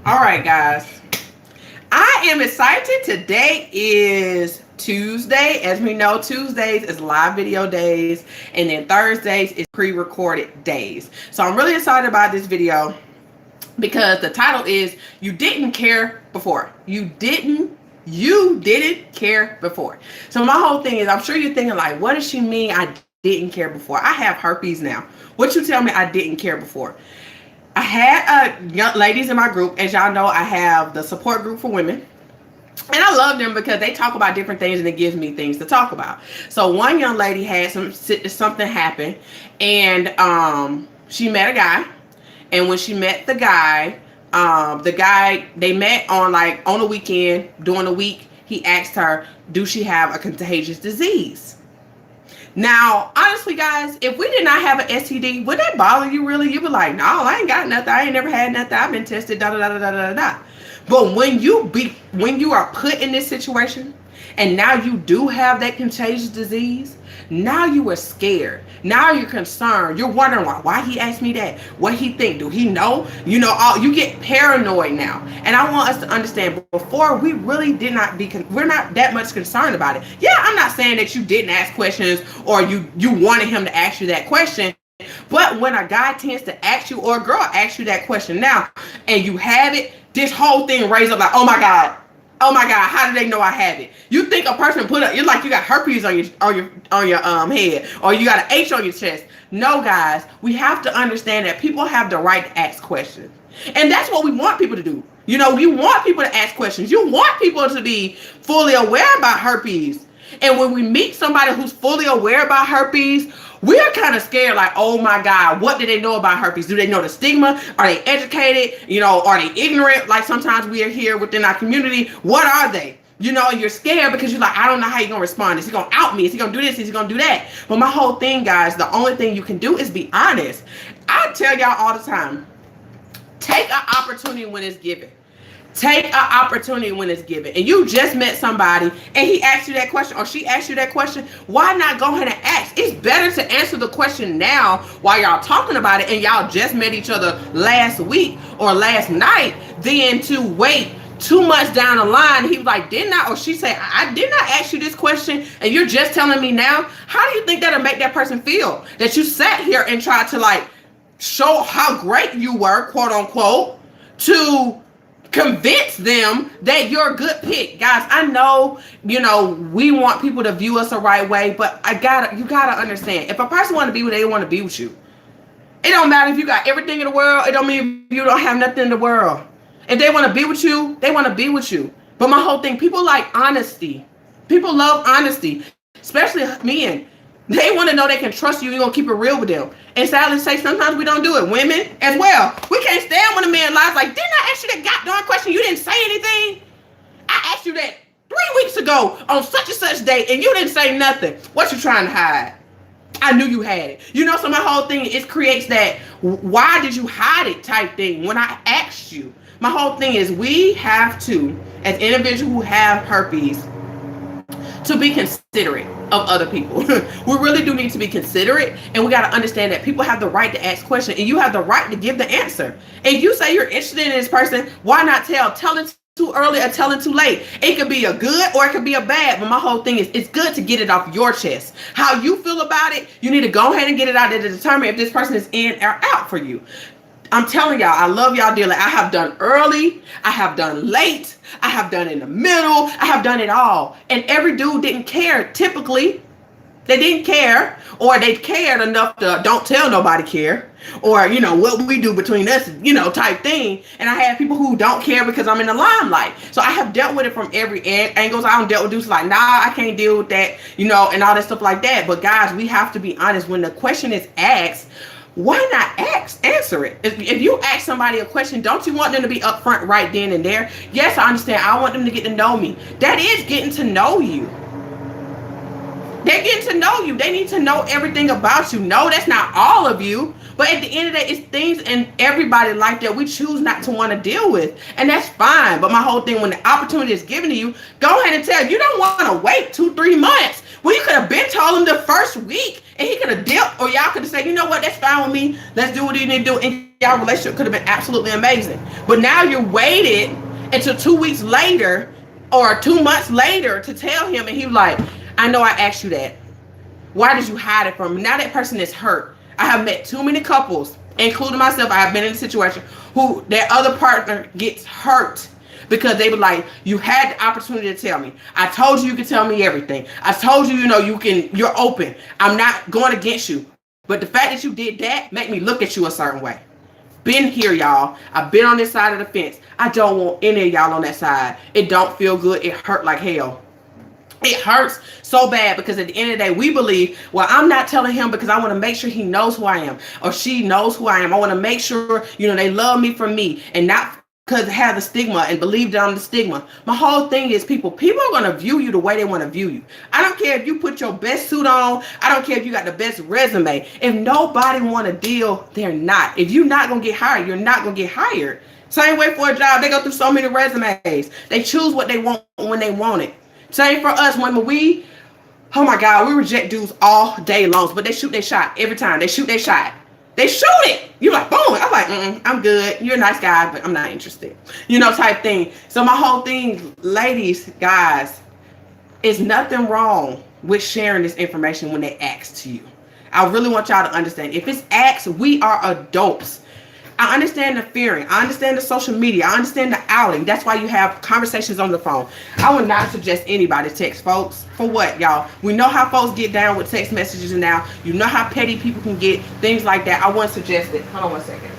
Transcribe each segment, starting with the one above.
All right, guys. I am excited. Today is Tuesday. As we know, Tuesdays is live video days, and then Thursdays is pre-recorded days. So I'm really excited about this video because the title is You Didn't Care Before. You didn't care before. So my whole thing is, I'm sure you're thinking like, what does she mean I didn't care before? I have herpes now. What you tell me I didn't care before? I had young ladies in my group. As y'all know, I have the support group for women. And I love them because they talk about different things and it gives me things to talk about. So one young lady had something happen, and she met a guy. And when she met the guy, they met on a weekend. During the week, he asked her, do she have a contagious disease? Now, honestly, guys, if we did not have an STD, would that bother you really? You'd be like, no, I ain't got nothing. I ain't never had nothing. I've been tested, da da da da da da da. But when you are put in this situation, and now you do have that contagious disease, now you are scared. Now you're concerned. You're wondering why he asked me that. What he think? Do he know? You get paranoid now. And I want us to understand, before we really we're not that much concerned about it. Yeah, I'm not saying that you didn't ask questions or you wanted him to ask you that question. But when a guy tends to ask you, or a girl asks you that question now, and you have it, this whole thing raises up like, oh my God, how do they know I have it? You think a person you're like you got herpes on your head, or you got an H on your chest. No, guys, we have to understand that people have the right to ask questions. And that's what we want people to do. You want people to ask questions. You want people to be fully aware about herpes. And when we meet somebody who's fully aware about herpes, we're kind of scared, like, oh my God, what do they know about herpes? Do they know the stigma? Are they educated? Are they ignorant? Like sometimes we are here within our community. What are they? You're scared because you're like, I don't know how you're going to respond. Is he going to out me? Is he going to do this? Is he going to do that? But my whole thing, guys, the only thing you can do is be honest. I tell y'all all the time, take an opportunity when it's given. Take an opportunity when it's given. And you just met somebody and he asked you that question, or she asked you that question. Why not go ahead and ask? It's better to answer the question now while y'all talking about it and y'all just met each other last week or last night than to wait 2 months down the line. He was like, didn't I? Or she said, I did not ask you this question and you're just telling me now. How do you think that'll make that person feel? That you sat here and tried to show how great you were, quote unquote, to convince them that you're a good pick. Guys, I know, we want people to view us the right way, but you gotta understand, if a person want to be with you, they want to be with you. It don't matter if you got everything in the world. It don't mean you don't have nothing in the world. If they want to be with you, they want to be with you. But my whole thing, people like honesty. People love honesty, especially men. They want to know they can trust you. You're going to keep it real with them. And sadly say, sometimes we don't do it. Women as well. We can't stand when a man lies like, didn't I ask you that goddamn question? You didn't say anything. I asked you that 3 weeks ago on such and such date and you didn't say nothing. What you trying to hide? I knew you had it. So my whole thing, it creates that why did you hide it type thing when I asked you. My whole thing is we have to, as individuals who have herpes, to be considerate of other people. We really do need to be considerate, and we got to understand that people have the right to ask questions and you have the right to give the answer. And you say you're interested in this person, why not tell it too early or tell it too late? It could be a good or it could be a bad, but my whole thing is it's good to get it off your chest. How you feel about it, you need to go ahead and get it out there to determine if this person is in or out for you. I'm telling y'all, I love y'all dearly. I have done early, I have done late, I have done in the middle, I have done it all. And every dude didn't care. Typically, they didn't care, or they cared enough to don't tell nobody care, or, what we do between us, type thing. And I have people who don't care because I'm in the limelight. So I have dealt with it from every angles. I don't deal with dudes like, nah, I can't deal with that, and all that stuff like that. But guys, we have to be honest. When the question is asked, why not answer it? If you ask somebody a question, don't you want them to be upfront right then and there? Yes, I understand. I want them to get to know me. That is getting to know you. They're getting to know you. They need to know everything about you. No, that's not all of you, but But at the end of the day, it's things in everybody's life that we choose not to want to deal with. And that's fine. But my whole thing, when the opportunity is given to you, go ahead and tell. You don't want to wait 2-3 months. Well, you could have been told him the first week and he could have dipped, or y'all could have said, you know what, that's fine with me. Let's do what you need to do. And y'all relationship could have been absolutely amazing. But now you waited until 2 weeks later or 2 months later to tell him, and he was like, I know I asked you that. Why did you hide it from me? Now that person is hurt. I have met too many couples, including myself. I have been in a situation who their other partner gets hurt because they were like, you had the opportunity to tell me. I told you could tell me everything. I told you, you're open. I'm not going against you. But the fact that you did that made me look at you a certain way. Been here, y'all. I've been on this side of the fence. I don't want any of y'all on that side. It don't feel good. It hurt like hell. It hurts so bad because at the end of the day, we believe, well, I'm not telling him because I want to make sure he knows who I am or she knows who I am. I want to make sure, they love me for me and not because they have the stigma and believe that I'm the stigma. My whole thing is people are going to view you the way they want to view you. I don't care if you put your best suit on. I don't care if you got the best resume. If nobody want to deal, they're not. If you're not going to get hired, you're not going to get hired. Same way for a job. They go through so many resumes. They choose what they want when they want it. Same for us. When oh my God, we reject dudes all day long, but they shoot their shot every time. They shoot their shot. They shoot it. You're like, boom. I'm like, I'm good. You're a nice guy, but I'm not interested. Type thing. So my whole thing, ladies, guys, is nothing wrong with sharing this information when they ask to you. I really want y'all to understand. If it's asked, we are adults. I understand the fearing. I understand the social media. I understand the outing. That's why you have conversations on the phone. I would not suggest anybody text, folks. For what, y'all? We know how folks get down with text messages now. You know how petty people can get, things like that. I wouldn't suggest it. Hold on one second.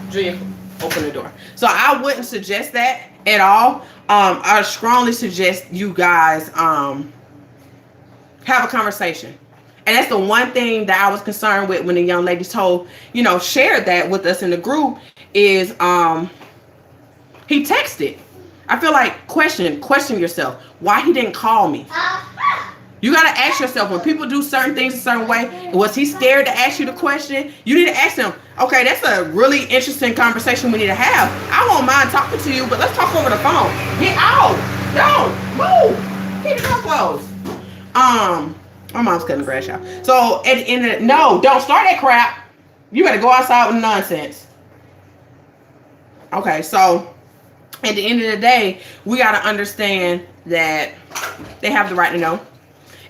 Julia, open the door. So I wouldn't suggest that at all. I strongly suggest you guys have a conversation. And that's the one thing that I was concerned with when the young lady shared that with us in the group is he texted. I feel like question yourself. Why he didn't call me? You got to ask yourself, when people do certain things a certain way, was he scared to ask you the question? You need to ask him, okay, that's a really interesting conversation we need to have. I won't mind talking to you, but let's talk over the phone. Get out. Don't move. Keep the door closed. My mom's cutting the grass out. So at the end of it, no, don't start that crap. You better go outside with nonsense. Okay, so at the end of the day, we got to understand that they have the right to know.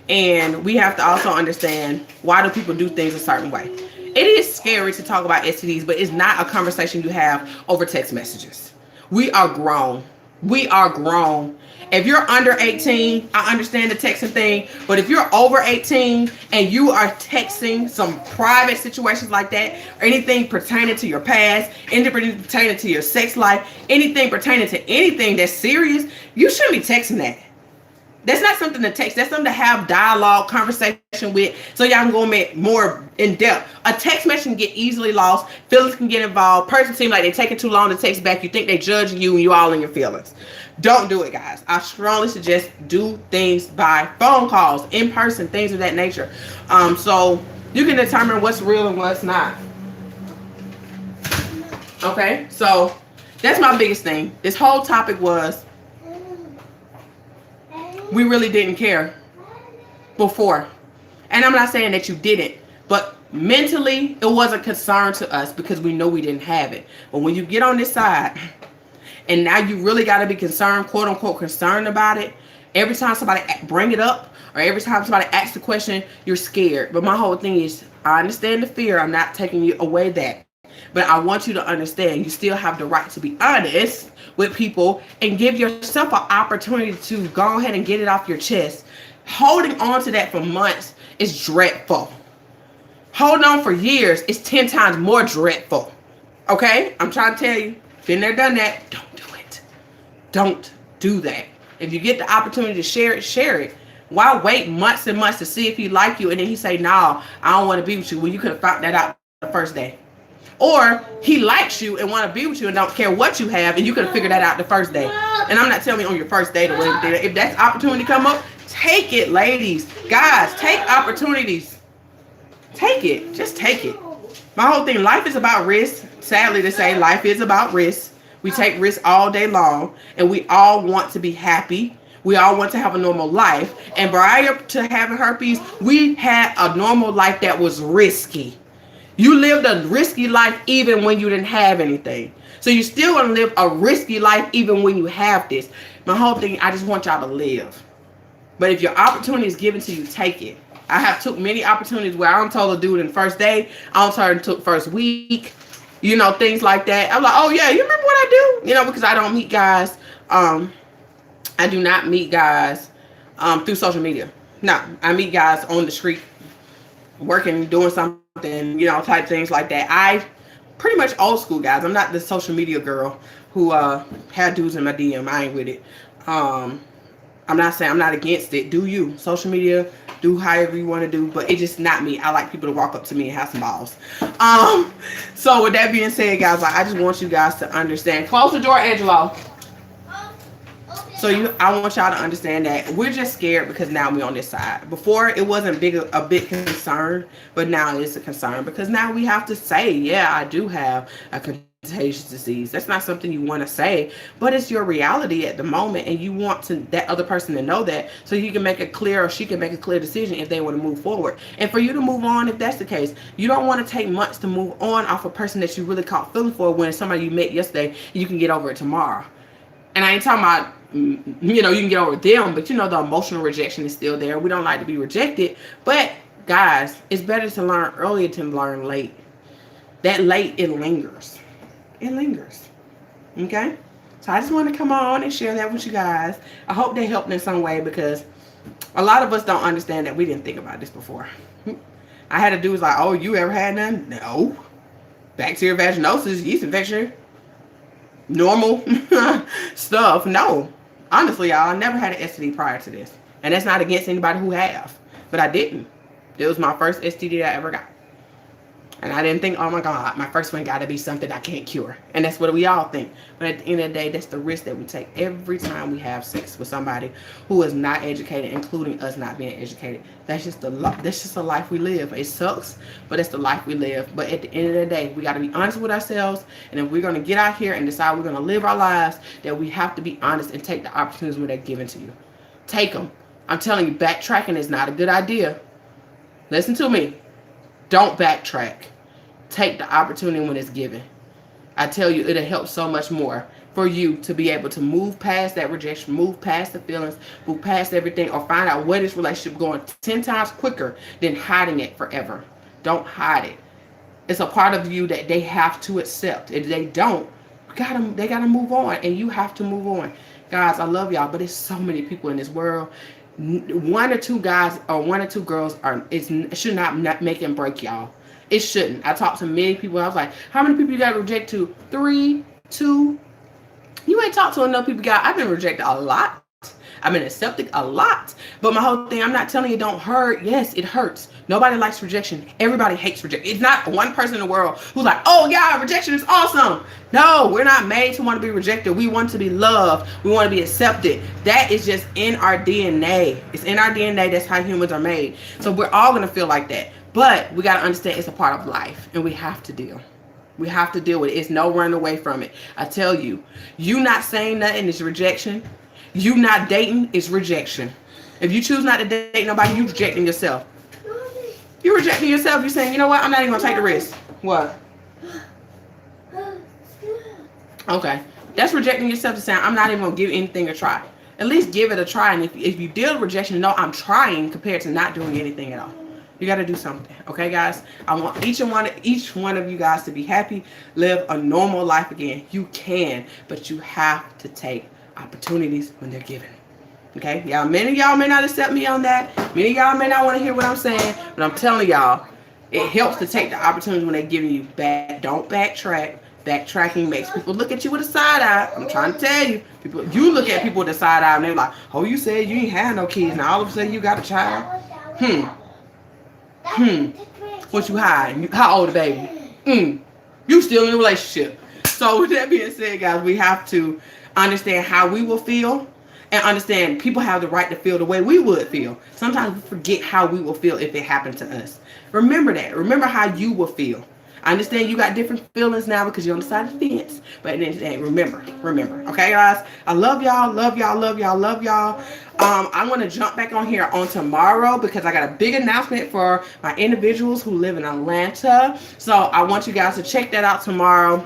And we have to also understand, why do people do things a certain way? It is scary to talk about STDs, but it's not a conversation you have over text messages. We are grown. We are grown. If you're under 18, I understand the texting thing, but if you're over 18 and you are texting some private situations like that, or anything pertaining to your past, anything pertaining to your sex life, anything pertaining to anything that's serious, you shouldn't be texting that. That's not something to text. That's something to have dialogue, conversation with, so y'all can go more in depth. A text message can get easily lost. Feelings can get involved. Person seems like they're taking too long to text back. You think they judging you and you all in your feelings. Don't do it, guys. I strongly suggest do things by phone calls, in person, things of that nature. So you can determine what's real and what's not. Okay, so that's my biggest thing. This whole topic was, we really didn't care before. And I'm not saying that you didn't, but mentally it was a concern to us because we know we didn't have it. But when you get on this side and now you really got to be concerned, quote unquote, concerned about it, every time somebody bring it up or every time somebody asks the question, you're scared. But my whole thing is, I understand the fear. I'm not taking you away that. But I want you to understand, you still have the right to be honest with people and give yourself an opportunity to go ahead and get it off your chest. Holding on to that for months is dreadful. Holding on for years is 10 times more dreadful. Okay? I'm trying to tell you, been there, done that. Don't do it. Don't do that. If you get the opportunity to share it, share it. Why wait months and months to see if he like you and then he say, no, I don't want to be with you? Well, you could have found that out the first day. Or he likes you and want to be with you and don't care what you have, and you could have figured that out the first day. And I'm not telling you on your first date or anything. If that's opportunity come up, take it, ladies. Guys, take opportunities. Take it. Just take it. My whole thing, life is about risk. Sadly to say, life is about risk. We take risks all day long, and we all want to be happy. We all want to have a normal life. And prior to having herpes, we had a normal life that was risky. You lived a risky life even when you didn't have anything. So you still want to live a risky life even when you have this. My whole thing, I just want y'all to live. But if your opportunity is given to you, take it. I have took many opportunities where I'm told to do it in the first day. I'm told took first week. Things like that. I'm like, oh yeah, you remember what I do? Because I don't meet guys. I do not meet guys through social media. No, I meet guys on the street, working, doing something, type things like that. I pretty much old school guys. I'm not the social media girl who had dudes in my DM. I ain't with it. I'm not saying I'm not against it. Do you? Social media, do however you want to do, but it's just not me. I like people to walk up to me and have some balls. So with that being said, guys, I just want you guys to understand. Close the door, Angelo. So I want y'all to understand that we're just scared because now we're on this side. Before it wasn't a big concern, but now it's a concern because now we have to say, yeah, I do have a contagious disease. That's not something you want to say, but it's your reality at the moment, and you want that other person to know that so you can make a clear, or she can make a clear decision if they want to move forward. And for you to move on, if that's the case, you don't want to take months to move on off a person that you really caught feeling for when it's somebody you met yesterday and you can get over it tomorrow. And I ain't talking about, you can get over them, but the emotional rejection is still there. We don't like to be rejected. But guys, it's better to learn early than learn late. That late, it lingers. It lingers. Okay? So I just want to come on and share that with you guys. I hope they helped in some way, because a lot of us don't understand that we didn't think about this before. I had a dude was like, oh, you ever had none? No. Bacterial vaginosis, yeast infection, normal stuff. No. Honestly, y'all, I never had an STD prior to this. And that's not against anybody who have. But I didn't. It was my first STD I ever got. And I didn't think, oh my God, my first one got to be something I can't cure. And that's what we all think. But at the end of the day, that's the risk that we take every time we have sex with somebody who is not educated, including us not being educated. That's just the life we live. It sucks, but it's the life we live. But at the end of the day, we got to be honest with ourselves. And if we're going to get out here and decide we're going to live our lives, that we have to be honest and take the opportunities when they're given to you. Take them. I'm telling you, backtracking is not a good idea. Listen to me. Don't backtrack. Take the opportunity when it's given. I tell you, it'll help so much more for you to be able to move past that rejection, move past the feelings, move past everything, or find out what this relationship going 10 times quicker than hiding it forever. Don't hide it. It's a part of you that they have to accept. If they don't, they gotta move on, and you have to move on. Guys, I love y'all, but there's so many people in this world. One or two guys or one or two girls should not make and break y'all. It shouldn't. I talked to many people. I was like, how many people you got to reject to? 3, 2. You ain't talked to enough people. I've been rejected a lot. I've been accepted a lot. But my whole thing, I'm not telling you it don't hurt. Yes, it hurts. Nobody likes rejection. Everybody hates rejection. It's not one person in the world who's like, oh yeah, rejection is awesome. No, we're not made to want to be rejected. We want to be loved. We want to be accepted. That is just in our DNA. It's in our DNA. That's how humans are made. So we're all going to feel like that. But we got to understand it's a part of life, and we have to deal. We have to deal with it. It's no running away from it. I tell you, you not saying nothing is rejection. You not dating is rejection. If you choose not to date nobody, you rejecting yourself. You're rejecting yourself. You're saying, you know what? I'm not even going to take the risk. What? Okay. That's rejecting yourself to say, I'm not even going to give anything a try. At least give it a try. And if you deal with rejection, no, I'm trying compared to not doing anything at all. You got to do something. Okay, guys? I want each one of you guys to be happy, live a normal life again. You can, but you have to take opportunities when they're given. Okay? Many of y'all may not accept me on that. Many of y'all may not want to hear what I'm saying, but I'm telling y'all, it helps to take the opportunities when they're giving you back. Don't backtrack. Backtracking makes people look at you with a side eye. I'm trying to tell you. You look at people with a side eye and they're like, oh, you said you ain't had no kids. Now all of a sudden you got a child. What you hiding? How old the baby? You still in a relationship. So with that being said, guys, we have to understand how we will feel and understand people have the right to feel the way we would feel. Sometimes we forget how we will feel if it happened to us. Remember that. Remember how you will feel. I understand you got different feelings now because you're on the side of the fence. But then remember. Okay, guys? I love y'all, love y'all, love y'all, love y'all. I'm going to jump back on here on tomorrow because I got a big announcement for my individuals who live in Atlanta. So I want you guys to check that out tomorrow.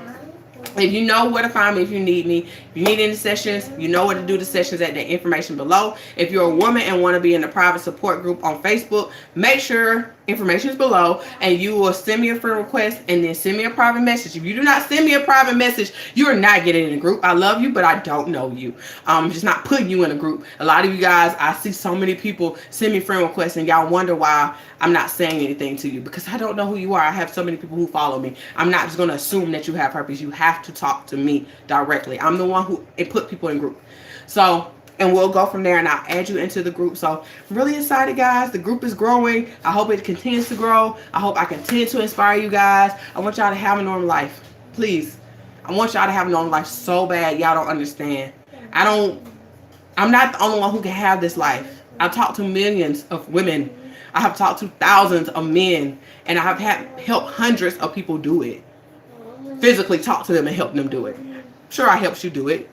If you know where to find me, if you need me, if you need any sessions, you know where to do the sessions at the information below. If you're a woman and want to be in the private support group on Facebook, make sure information is below and you will send me a friend request and then send me a private message. If you do not send me a private message, you are not getting in a group. I love you, but I don't know you. I'm just not putting you in a group. A lot of you guys, I see so many people send me friend requests and y'all wonder why I'm not saying anything to you because I don't know who you are. I have so many people who follow me. I'm not just going to assume that you have herpes. You have to talk to me directly. I'm the one who put people in group. So, and we'll go from there and I'll add you into the group. So I'm really excited, guys. The group is growing. I hope it continues to grow. I hope I continue to inspire you guys. I want y'all to have a normal life. Please. I want y'all to have a normal life so bad y'all don't understand. I'm not the only one who can have this life. I've talked to millions of women. I have talked to thousands of men. And I have helped hundreds of people do it. Physically talk to them and help them do it. Sure, I helped you do it.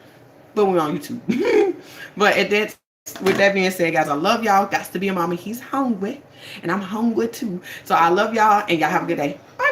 But we're on YouTube. But with that being said, guys, I love y'all. Got to be a mommy. He's hungry. And I'm hungry too. So I love y'all. And y'all have a good day. Bye.